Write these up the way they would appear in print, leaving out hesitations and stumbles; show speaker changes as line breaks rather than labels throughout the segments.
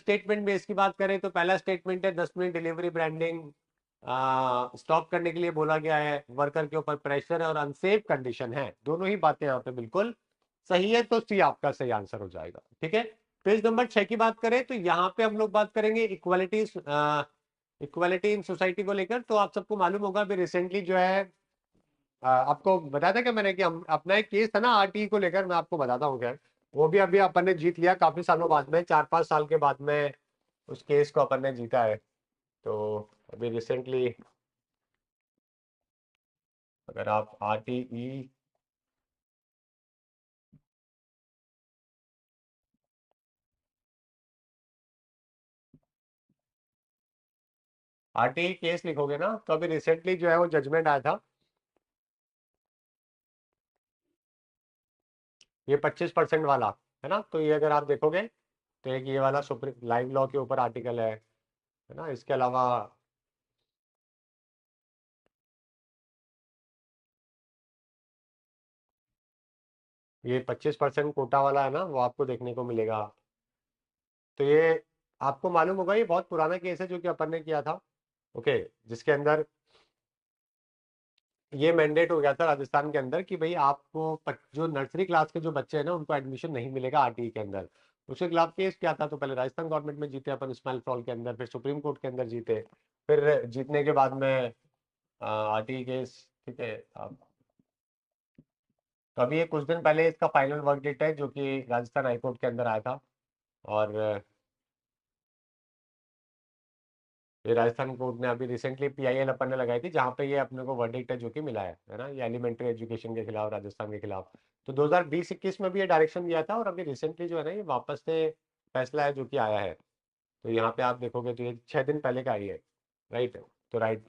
Statement base की बात करें तो पहला स्टेटमेंट है 10 मिनट डिलीवरी ब्रांडिंग स्टॉप करने के लिए बोला गया है, वर्कर के ऊपर प्रेशर है और अनसेफ कंडीशन है। दोनों ही बातें यहाँ पे बिल्कुल सही है, तो सी आपका सही आंसर हो जाएगा। ठीक है, पेज नंबर 6 की बात करें तो यहाँ पे हम लोग बात करेंगे इक्वालिटी, इक्वालिटी इन सोसाइटी को लेकर। तो आप सबको मालूम होगा अभी रिसेंटली जो है आपको बताया था कि मैंने कि हम अपना एक केस था ना आरटी को लेकर, मैं आपको बताता हूँ। खैर वो भी अभी अपन ने जीत लिया काफी सालों बाद में, 4-5 साल के बाद में उस केस को अपन ने जीता है। तो अभी रिसेंटली अगर आप आरटीई आरटीई केस लिखोगे ना तो अभी रिसेंटली जो है वो जजमेंट आया था। ये 25% वाला है ना, तो ये अगर आप देखोगे तो एक ये वाला सुप्रीम लाइव लॉ के ऊपर आर्टिकल है ना। इसके अलावा ये 25% कोटा वाला है ना, वो आपको देखने को मिलेगा। तो ये आपको मालूम होगा ये बहुत पुराना केस है जो कि अपन ने किया था। ओके, जिसके अंदर ये मैंडेट हो गया था राजस्थान के अंदर कि भाई आपको जो नर्सरी क्लास के जो बच्चे हैं ना उनको एडमिशन नहीं मिलेगा आरटीई के अंदर। उसके खिलाफ केस किया था, तो पहले राजस्थान गवर्नमेंट में जीते अपन स्माइल फॉल के अंदर, फिर सुप्रीम कोर्ट के अंदर जीते, फिर जीतने के बाद में आरटीई केस। ठीक है, अब तो अभी ये कुछ दिन पहले इसका फाइनल वर्डिक्ट है जो कि राजस्थान हाईकोर्ट के अंदर आया था। और ये राजस्थान कोर्ट ने अभी रिसेंटली पीआईएल अपन ने लगाई थी जहाँ पे ये अपने को वर्डिक्ट है जो कि मिला है ना, ये एलिमेंट्री एजुकेशन के खिलाफ राजस्थान के खिलाफ। तो 2020-21 में भी ये डायरेक्शन दिया था और अभी रिसेंटली जो है ना ये वापस से फैसला है जो कि आया है। तो यहाँ पे आप देखोगे तो ये 6 दिन पहले का ही है। राइट, तो राइट,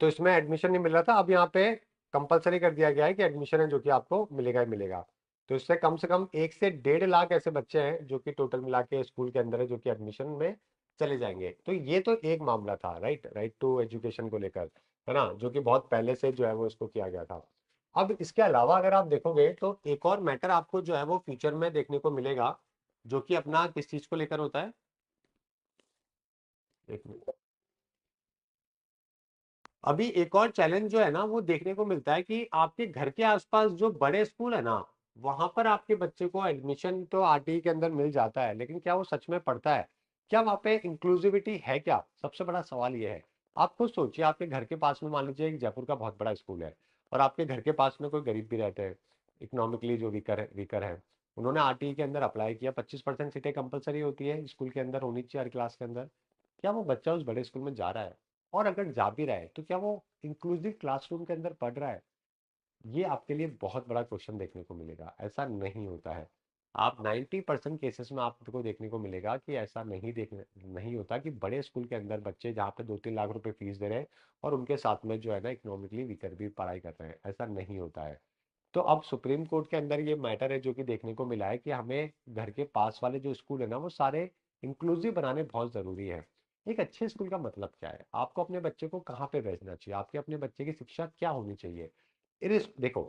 तो इसमें एडमिशन नहीं मिल रहा था, अब यहाँ पे कंपलसरी कर दिया गया है कि एडमिशन है जो कि आपको मिलेगा ही मिलेगा। तो इससे कम 1 से 1.5 लाख ऐसे बच्चे हैं जो कि टोटल मिला के स्कूल के अंदर है जो कि एडमिशन में चले जाएंगे। तो ये तो एक मामला था, राइट, राइट टू एजुकेशन को लेकर, है ना, जो कि बहुत पहले से जो है वो इसको किया गया था। अब इसके अलावा अगर आप देखोगे तो एक और मैटर आपको जो है वो फ्यूचर में देखने को मिलेगा जो कि अपना किस चीज को लेकर होता है। एक मिनट, अभी एक और चैलेंज जो है ना वो देखने को मिलता है कि आपके घर के आसपास जो बड़े स्कूल है ना वहां पर आपके बच्चे को एडमिशन तो आरटीई के अंदर मिल जाता है, लेकिन क्या वो सच में पढ़ता है? क्या वहाँ पे इंक्लूसिविटी है? क्या सबसे बड़ा सवाल ये है। आप खुद सोचिए, आपके घर के पास में मान लीजिए एक जयपुर का बहुत बड़ा स्कूल है और आपके घर के पास में कोई गरीब भी रहते हैं, इकोनॉमिकली जो वीकर है, उन्होंने आरटीई के अंदर अप्लाई किया, 25% सीटें कंपलसरी होती है स्कूल के अंदर होनी चाहिए हर क्लास के अंदर। क्या वो बच्चा उस बड़े स्कूल में जा रहा है? और अगर जा भी रहा है तो क्या वो इंक्लूसिव क्लासरूम के अंदर पढ़ रहा है? ये आपके लिए बहुत बड़ा क्वेश्चन देखने को मिलेगा। ऐसा नहीं होता है। आप 90% केसेस में आपको देखने को मिलेगा कि ऐसा नहीं होता कि बड़े स्कूल के अंदर बच्चे जहाँ पे 2-3 लाख रुपए फीस दे रहे हैं और उनके साथ में जो है ना इकोनॉमिकली वीकर भी पढ़ाई कर रहे हैं, ऐसा नहीं होता है। तो अब सुप्रीम कोर्ट के अंदर ये मैटर है जो कि देखने को मिला है कि हमें घर के पास वाले जो स्कूल है ना वो सारे इंक्लूसिव बनाने बहुत जरूरी है। एक अच्छे स्कूल का मतलब क्या है, आपको अपने बच्चे को कहाँ पे भेजना चाहिए, आपके अपने बच्चे की शिक्षा क्या होनी चाहिए। इस देखो,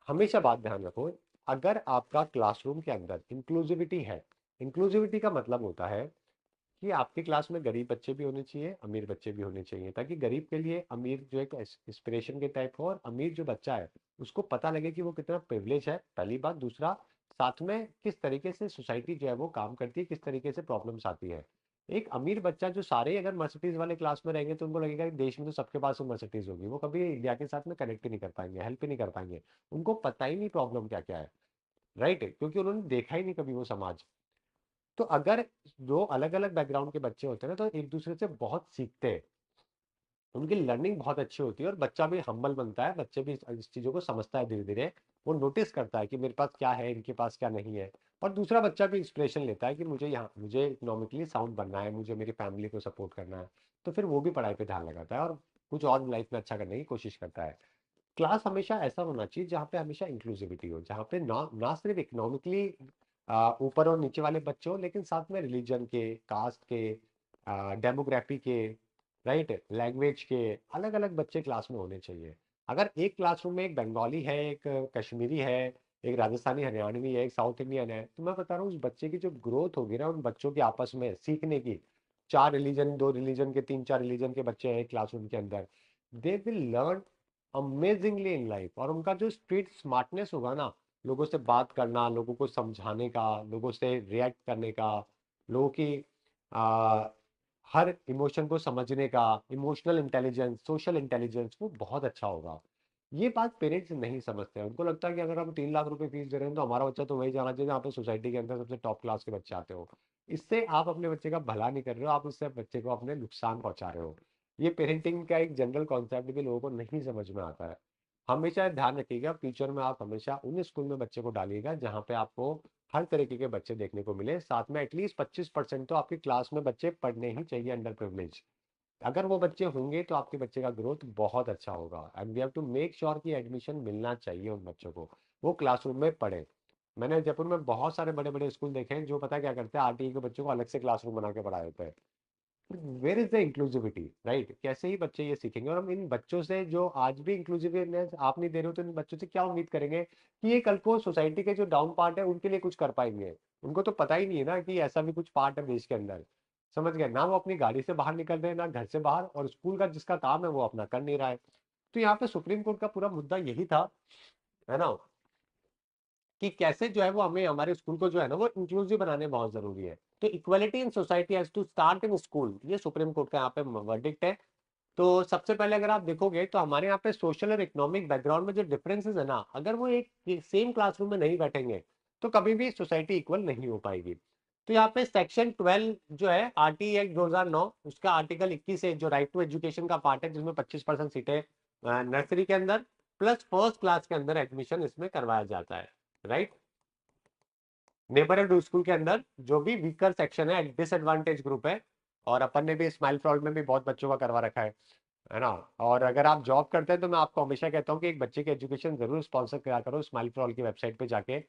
हमेशा बात ध्यान रखो, अगर आपका क्लासरूम के अंदर इंक्लूसिविटी है, इंक्लूसिविटी का मतलब होता है कि आपकी क्लास में गरीब बच्चे भी होने चाहिए, अमीर बच्चे भी होने चाहिए, ताकि गरीब के लिए अमीर जो एक इंस्पिरेशन के टाइप हो और अमीर जो बच्चा है उसको पता लगे कि वो कितना प्रिविलेज है, पहली बात। दूसरा, साथ में किस तरीके से सोसाइटी जो है वो काम करती है, किस तरीके से प्रॉब्लम्स आती है। एक अमीर बच्चा जो सारे अगर मर्सिडीज वाले क्लास में रहेंगे तो उनको लगेगा कि देश में तो सबके पास मर्सिडीज होगी, वो कभी इंडिया के साथ में कनेक्ट ही नहीं कर पाएंगे, हेल्प ही नहीं कर पाएंगे। उनको पता ही नहीं प्रॉब्लम क्या क्या है, राइट, क्योंकि उन्होंने देखा ही नहीं कभी वो समाज। तो अगर दो अलग अलग बैकग्राउंड के बच्चे होते हैं ना तो एक दूसरे से बहुत सीखते हैं, उनकी लर्निंग बहुत अच्छी होती है और बच्चा भी हम्बल बनता है, बच्चे भी इस चीज़ों को समझता है धीरे धीरे। वो नोटिस करता है कि मेरे पास क्या है, इनके पास क्या नहीं है। और दूसरा बच्चा भी इंस्पिरेशन लेता है कि मुझे इकोनॉमिकली साउंड बनना है, मुझे मेरी फैमिली को सपोर्ट करना है। तो फिर वो भी पढ़ाई पे ध्यान लगाता है और कुछ और लाइफ में अच्छा करने की कोशिश करता है। क्लास हमेशा ऐसा होना चाहिए जहाँ पे हमेशा इंक्लूसिविटी हो, जहाँ पे ना ना सिर्फ इकोनॉमिकली ऊपर और नीचे वाले बच्चे हो, लेकिन साथ में रिलीजन के, कास्ट के, डेमोग्राफी के, राइट, लैंग्वेज के अलग अलग बच्चे क्लास में होने चाहिए। अगर एक क्लासरूम में एक बंगाली है, एक कश्मीरी है, एक राजस्थानी हरियाणवी है, एक साउथ इंडियन है, तो मैं बता रहा हूँ उस बच्चे की जो ग्रोथ होगी ना, उन बच्चों की आपस में सीखने की, 4 रिलीजन, 2 रिलीजन के, 3-4 रिलीजन के बच्चे हैं क्लासरूम के अंदर, they will learn amazingly in life. और उनका जो स्ट्रीट स्मार्टनेस होगा ना, लोगों से बात करना, लोगों को समझाने का, लोगों से रिएक्ट करने का, लोगों की आ, हर इमोशन को समझने का, इमोशनल इंटेलिजेंस, सोशल इंटेलिजेंस, वो बहुत अच्छा होगा। ये बात पेरेंट्स नहीं समझते हैं। उनको लगता है कि अगर हम 3 लाख रुपए फीस दे रहे हैं तो हमारा बच्चा तो वही जाना चाहिए जहाँ पे सोसाइटी के अंदर सबसे टॉप क्लास के बच्चे आते हो। इससे आप अपने बच्चे का भला नहीं कर रहे हो, आप उससे बच्चे को अपने नुकसान पहुंचा रहे हो। ये पेरेंटिंग का एक जनरल कॉन्सेप्ट भी लोगों को नहीं समझ में आता है। हमेशा ध्यान रखिएगा, फ्यूचर में आप हमेशा उन स्कूल में बच्चे को डालिएगा जहाँ पे आपको हर तरीके के बच्चे देखने को मिले, साथ में एटलीस्ट 25% तो आपकी क्लास में बच्चे पढ़ने ही चाहिए, अंडर प्रिविलेज। अगर वो बच्चे होंगे तो आपके बच्चे का ग्रोथ बहुत अच्छा होगा। And we have to make sure कि एडमिशन मिलना चाहिए उन बच्चों को, वो क्लासरूम में पढ़े। मैंने जयपुर में बहुत सारे बड़े बड़े स्कूल देखे हैं जो, पता है क्या करते हैं, आरटीई के बच्चों को अलग से क्लासरूम बना के पढ़ाए होते हैं। Where is the inclusivity, right? कैसे ही बच्चे ये सीखेंगे? और हम इन बच्चों से जो आज भी इंक्लूसिवनेस आप नहीं दे रहे हो, तो इन बच्चों से क्या उम्मीद करेंगे कि ये कल को सोसाइटी के जो डाउन पार्ट है उनके लिए कुछ कर पाएंगे? उनको तो पता ही नहीं है ना कि ऐसा भी कुछ पार्ट है देश के अंदर। समझ गए ना? वो अपनी गाड़ी से बाहर निकल रहे हैं, ना घर से बाहर, और स्कूल का जिसका काम है वो अपना कर नहीं रहा है। तो यहाँ पे सुप्रीम कोर्ट का पूरा मुद्दा यही था, है ना, कि कैसे जो है वो हमें हमारे स्कूल को जो है ना वो इंक्लूसिव बनाने बहुत जरूरी है। तो equality in society has to start in school, ये सुप्रीम कोर्ट का यहाँ पे वर्डिक्ट है। तो सबसे पहले अगर आप देखोगे तो हमारे यहाँ पे सोशल और इकोनॉमिक बैकग्राउंड में जो डिफरेंसेस है ना, अगर वो एक सेम क्लासरूम में नहीं बैठेंगे तो कभी भी सोसाइटी इक्वल नहीं हो पाएगी। तो यहाँ पे सेक्शन 12 जो है आरटी एक्ट 2009, उसका आर्टिकल 21 है, जो राइट टू एजुकेशन का पार्ट है, जिसमें 25% सीटें नर्सरी के अंदर प्लस फर्स्ट क्लास के अंदर एडमिशन इसमें करवाया जाता है, राइट? नेबरहुड स्कूल के अंदर जो भी वीकर सेक्शन है, डिसएडवांटेज ग्रुप है। और अपन ने भी स्माइल फ्रॉड में भी बहुत बच्चों का करवा रखा है ना। और अगर आप जॉब करते हैं तो मैं आपको हमेशा कहता हूँ कि एक बच्चे की एजुकेशन जरूर स्पॉन्सर करा करो स्माइल फॉर ऑल की वेबसाइट पे जाके।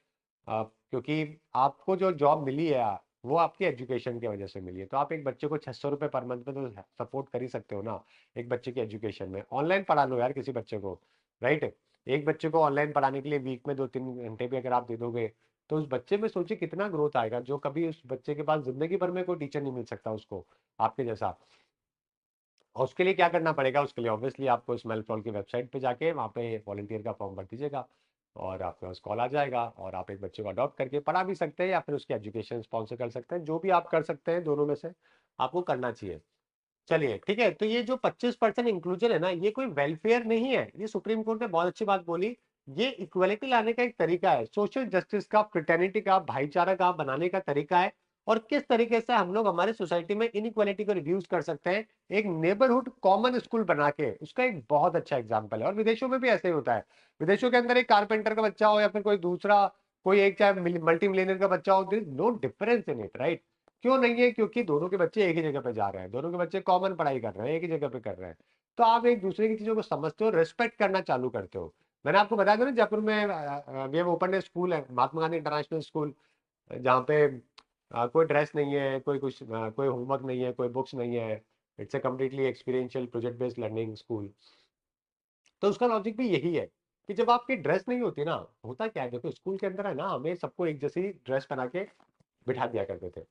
क्योंकि आपको जो जॉब मिली है वो आपकी एजुकेशन की वजह से मिली है। तो आप एक बच्चे को 600 रुपये पर मंथ में तो सपोर्ट कर ही सकते हो ना, एक बच्चे की एजुकेशन में। ऑनलाइन पढ़ा लो यार किसी बच्चे को, राइट? एक बच्चे को ऑनलाइन पढ़ाने के लिए वीक में 2-3 घंटे भी अगर आप दे दोगे तो उस बच्चे में सोचिए कितना ग्रोथ आएगा, जो कभी उस बच्चे के पास जिंदगी भर में कोई टीचर नहीं मिल सकता उसको आपके जैसा। और उसके लिए क्या करना पड़ेगा? उसके लिए ऑब्वियसली आपको स्मेल फॉल की वेबसाइट पे जाके वहाँ पे वॉलंटियर का फॉर्म भर दीजिएगा और आपके पास कॉल आ जाएगा, और आप एक बच्चे को अडॉप्ट करके पढ़ा भी सकते हैं या फिर उसकी एजुकेशन स्पॉन्सर कर सकते हैं। जो भी आप कर सकते हैं दोनों में से आपको करना चाहिए। चलिए ठीक है। तो ये जो 25% इंक्लूजन है ना, ये कोई वेलफेयर नहीं है, ये सुप्रीम कोर्ट ने बहुत अच्छी बात बोली। ये इक्वलिटी लाने का एक तरीका है, सोशल जस्टिस का, फ्रेटर्निटी का, भाईचारा का बनाने का तरीका है। और किस तरीके से हम लोग हमारे सोसाइटी में इनइक्वालिटी को रिड्यूस कर सकते हैं, एक नेबरहुड कॉमन स्कूल बना के, उसका एक बहुत अच्छा एग्जाम्पल है। और विदेशों में भी ऐसे ही होता है। विदेशों के अंदर एक कारपेंटर का बच्चा हो या फिर कोई दूसरा, कोई एक चाहे मल्टी मिलियनर का बच्चा हो, there is no difference in it, right? क्यों नहीं है? क्योंकि दोनों के बच्चे एक ही जगह पे जा रहे हैं, दोनों के बच्चे कॉमन पढ़ाई कर रहे हैं, एक ही जगह पे कर रहे हैं। तो आप एक दूसरे की चीजों को समझते हो, रिस्पेक्ट करना चालू करते हो। मैंने आपको बताया था ना, जयपुर में वी हैव ओपन स्कूल है, महात्मा गांधी इंटरनेशनल स्कूल, जहाँ पे कोई ड्रेस नहीं है, कोई कुछ कोई होमवर्क नहीं है, कोई बुक्स नहीं है। It's a completely experiential project based learning school. तो उसका लॉजिक भी यही है कि जब आपकी ड्रेस नहीं होती ना, होता क्या है, देखो स्कूल के अंदर है ना, हमें सबको एक जैसी ड्रेस पहना के बिठा दिया करते थे।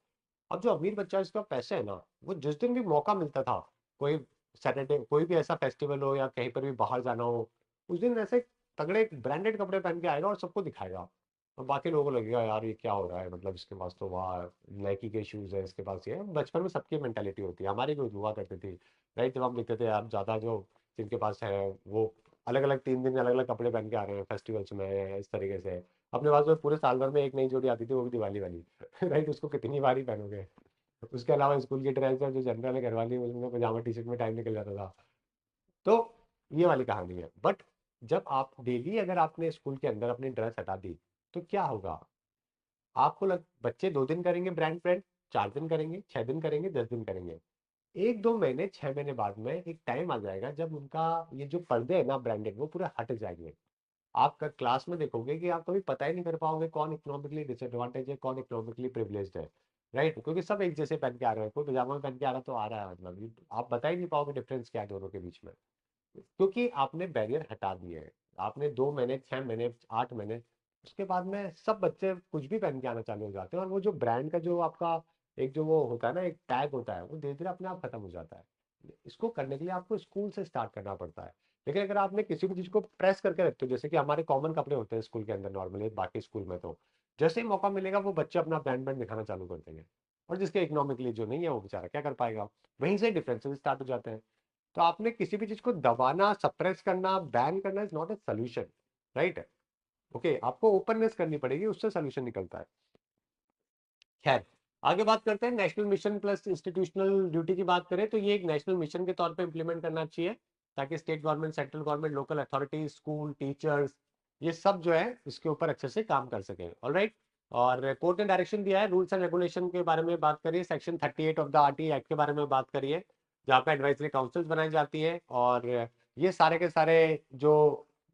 अब जो अमीर बच्चा जिसका पैसे है ना, वो जिस दिन भी मौका मिलता था, कोई सैटरडे, कोई भी ऐसा फेस्टिवल हो या कहीं पर भी बाहर जाना हो, उस दिन ऐसे तगड़े ब्रांडेड कपड़े पहन के आएगा और सबको दिखाएगा। और बाकी लोगों को लगेगा यार ये क्या हो रहा है, मतलब इसके पास तो वाह नाइकी के शूज है, इसके पास ये है। बचपन में सबकी मेंटेलिटी होती है, हमारी भी हुआ करती थी, राइट? जब हम देखते थे यार ज्यादा जो जिनके पास है वो अलग अलग 3 दिन अलग अलग कपड़े पहन के आ रहे हैं फेस्टिवल्स में, इस तरीके से। अपने पास में पूरे साल भर में एक नई जोड़ी आती थी, वो भी दिवाली वाली। राइट? उसको कितनी बार ही पहनोगे? उसके अलावा स्कूल की ड्रेस है जो जनरल है घर वाली, उसमें पजामा टी शर्ट में टाइम निकल जाता था। तो ये वाली कहानी है। बट जब आप डेली अगर आपने स्कूल के अंदर अपनी ड्रेस हटा दी तो क्या होगा? बच्चे 2 दिन करेंगे ब्रांड ब्रांड, 4 दिन करेंगे, 6 दिन करेंगे, 10 दिन करेंगे। 1-2 महीने, 6 महीने बाद में एक टाइम आ जाएगा जब उनका ये जो पर्दे है ना ब्रांडेड, वो पूरा हट जाएंगे। आप क्लास में देखोगे कि आप कभी पता ही नहीं कर पाओगे कौन इकोनॉमिकली डिसएडवांटेज है, कौन इकोनॉमिकली प्रिविलेज्ड है, राइट? क्योंकि सब एक जैसे पहन के आ रहे हैं, कोई पजामा पहन के आ रहा तो आ रहा है, मतलब आप बता ही नहीं पाओगे डिफरेंस क्या है दोनों के बीच में। क्योंकि आपने बैरियर हटा दिए हैं। आपने 2 महीने, 6 महीने, 8 महीने उसके बाद में सब बच्चे कुछ भी पहन के आना चालू हो जाते हैं, और वो जो ब्रांड का जो आपका एक जो वो होता है ना, एक टैग होता है, वो धीरे धीरे अपने आप खत्म हो जाता है। इसको करने के लिए आपको स्कूल से स्टार्ट करना पड़ता है। लेकिन अगर आपने किसी भी चीज को प्रेस करके रखते हो, जैसे कि हमारे कॉमन कपड़े होते हैं स्कूल के अंदर नॉर्मली, बाकी स्कूल में तो जैसे ही मौका मिलेगा वो बच्चे अपना ब्रांड ब्रांड दिखाना चालू कर देंगे, और जिसके इकोनॉमिकली जो नहीं है वो बेचारा क्या कर पाएगा। वहीं से डिफरेंसेस स्टार्ट हो जाते हैं। तो आपने किसी भी चीज को दबाना, सप्रेस करना, बैन करना is not a solution, right. Okay, आपको ओपननेस करनी पड़ेगी, उससे सोल्यूशन निकलता है। खैर, आगे बात करते हैं। National mission plus institutional duty की बात करें तो ये एक नेशनल मिशन के तौर पे इंप्लीमेंट करना चाहिए, ताकि state government, central government, local authorities, school, teachers, ये सब जो है इसके ऊपर अच्छे से काम कर सकें। ऑलराइट। और कोर्ट ने डायरेक्शन दिया है, रूल्स एंड रेगुलेशन के बारे में बात करिए, section 38 of the RT act के बारे में बात करिए, जहाँ पे एडवाइजरी काउंसिल्स बनाई जाती है। और ये सारे के सारे जो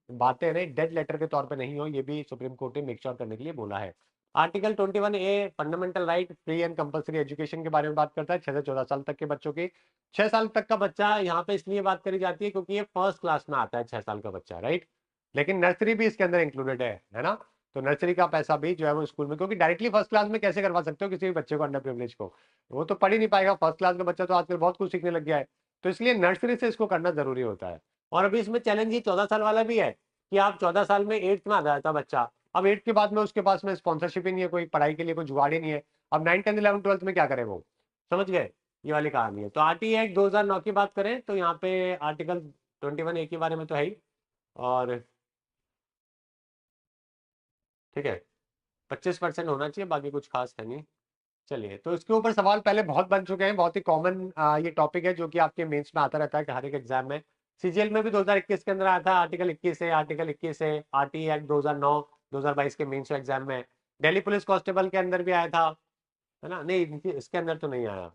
बातें हैं डेड लेटर के तौर पे नहीं हो, ये भी सुप्रीम कोर्ट ने मेक श्योर करने के लिए बोला है। Article 21A fundamental right free and compulsory education के बारे में बात करता है 6 से 14 साल तक के बच्चों की। 6 साल तक का बच्चा यहाँ पे इसलिए बात करी जाती है क्योंकि ये फर्स्ट क्लास में आता है, 6 साल का बच्चा, राइट। लेकिन नर्सरी भी इसके अंदर इंक्लूडेड है ना। तो नर्सरी का पैसा भी जो है वो स्कूल में, क्योंकि डायरेक्टली फर्स्ट क्लास में कैसे करवा सकते हो किसी भी बच्चे को, अंडर प्रिविलेज को, वो तो पढ़ ही नहीं पाएगा। फर्स्ट क्लास का बच्चा तो आजकल बहुत कुछ सीखने लग गया है, तो इसलिए नर्सरी से इसको करना जरूरी होता है। और अभी इसमें चैलेंज ये 14 साल वाला भी है, कि आप 14 साल में 8th में आ जाता बच्चा, अब 8th के बाद में उसके पास में स्पॉन्सरशिप ही नहीं है, कोई पढ़ाई के लिए कोई जुगाड़ ही नहीं है। अब 9, 10, 11, 12 में क्या करे वो, समझ गए, ये वाली कहानी है। तो आरटी एक्ट 2009 की बात करें तो यहाँ पे आर्टिकल 21A के बारे में तो है ही। और ठीक है, 25% होना चाहिए, बाकी कुछ खास है नहीं। चलिए, तो इसके ऊपर सवाल पहले बहुत बन चुके हैं, बहुत ही कॉमन ये टॉपिक है जो कि आपके मेंस में आता रहता है कि हर एक एग्जाम में। सीजीएल में भी 2021 के अंदर आया था, आर्टिकल 21 है, आर्टिकल 21 है, आरटी एक्ट 2009, 2022 के मेंस एग्जाम में। दिल्ली पुलिस कांस्टेबल के अंदर भी आया था, है ना। नहीं, इसके अंदर तो नहीं आया।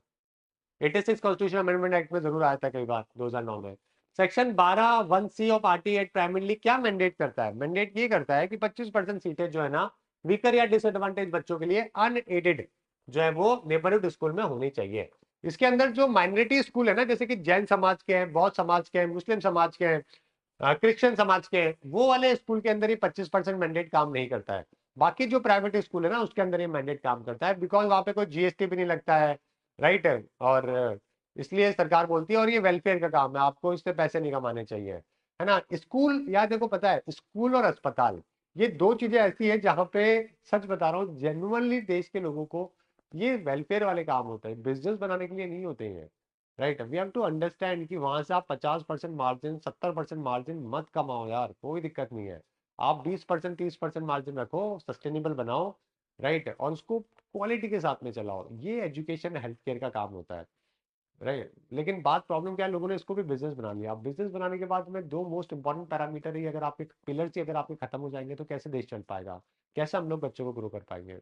86 कॉन्स्टिट्यूशन अमेंडमेंट एक्ट में जरूर आया था कई बार 2009 में। Section 12(1)(c) of RT act primarily क्या मैंडेट करता है? मैंडेट ये करता है कि 25% सीटें जो है ना, वीकर या डिसएडवांटेज बच्चों के लिए अनएडेड जो है वो नेबरहुड स्कूल में होनी चाहिए। इसके अंदर जो माइनॉरिटी स्कूल है ना, जैसे कि जैन समाज के हैं, बौद्ध समाज के हैं, मुस्लिम समाज के हैं, क्रिश्चियन समाज के हैं, वो वाले स्कूल के अंदर ही 25% मैंडेट काम नहीं करता है। बाकी जो प्राइवेट स्कूल है ना उसके अंदर ये मैंडेट काम करता है, बिकॉज वहां पे कोई जीएसटी भी नहीं लगता है, राइट। और इसलिए सरकार बोलती है, और ये वेलफेयर का काम है, आपको इससे पैसे नहीं कमाने चाहिए, है ना। स्कूल, या देखो पता है, स्कूल और अस्पताल ये दो चीजें ऐसी है जहाँ पे, सच बता रहा हूँ, जेन्युइनली देश के लोगों को ये वेलफेयर वाले काम होते हैं, बिजनेस बनाने के लिए नहीं होते हैं, right. We have to understand कि वहां से आप 50% मार्जिन, 70% मार्जिन मत कमाओ यार, कोई दिक्कत नहीं है। आप 20%, 30% मार्जिन रखो, सस्टेनेबल बनाओ, राइट, और उसको क्वालिटी के साथ में चलाओ। ये एजुकेशन हेल्थ केयर का काम होता है, राइट। लेकिन बात, प्रॉब्लम क्या है, लोगों ने इसको भी बिजनेस बना लिया। अब बिजनेस बनाने के बाद में दो मोस्ट इंपॉर्टेंट पैरामीटर ही, अगर आपके पिलर्स ही अगर आपके खत्म हो जाएंगे तो कैसे देश चल पाएगा, कैसे हम लोग बच्चों को ग्रो कर पाएंगे।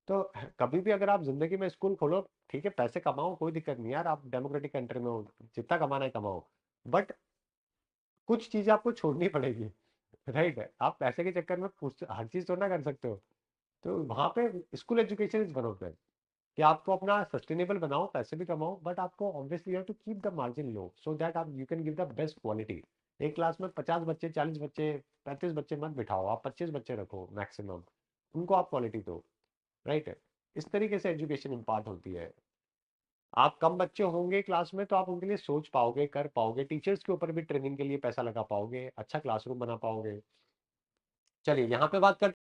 तो कभी भी अगर आप जिंदगी में स्कूल खोलो, ठीक है, पैसे कमाओ, कोई दिक्कत नहीं यार, आप डेमोक्रेटिक कंट्री में हो, जितना कमाना है कमाओ, बट कुछ चीजें आपको छोड़नी पड़ेगी, राइट है। आप पैसे के चक्कर में हर चीज तो ना कर सकते हो। तो वहां पे school education is one of that, कि आपको अपना सस्टेनेबल बनाओ, पैसे भी कमाओ, बट आपको obviously you have to keep the margin low so that आप you can give the best quality. एक क्लास में 50 बच्चे, 40 बच्चे, 35 बच्चे मत बिठाओ, आप 25 बच्चे रखो मैक्सिमम, उनको आप क्वालिटी दो, राइट है। इस तरीके से एजुकेशन इम्पार्ट होती है। आप कम बच्चे होंगे क्लास में तो आप उनके लिए सोच पाओगे, कर पाओगे, टीचर्स के ऊपर भी ट्रेनिंग के लिए पैसा लगा पाओगे, अच्छा क्लासरूम बना पाओगे। चलिए, यहाँ पे बात करते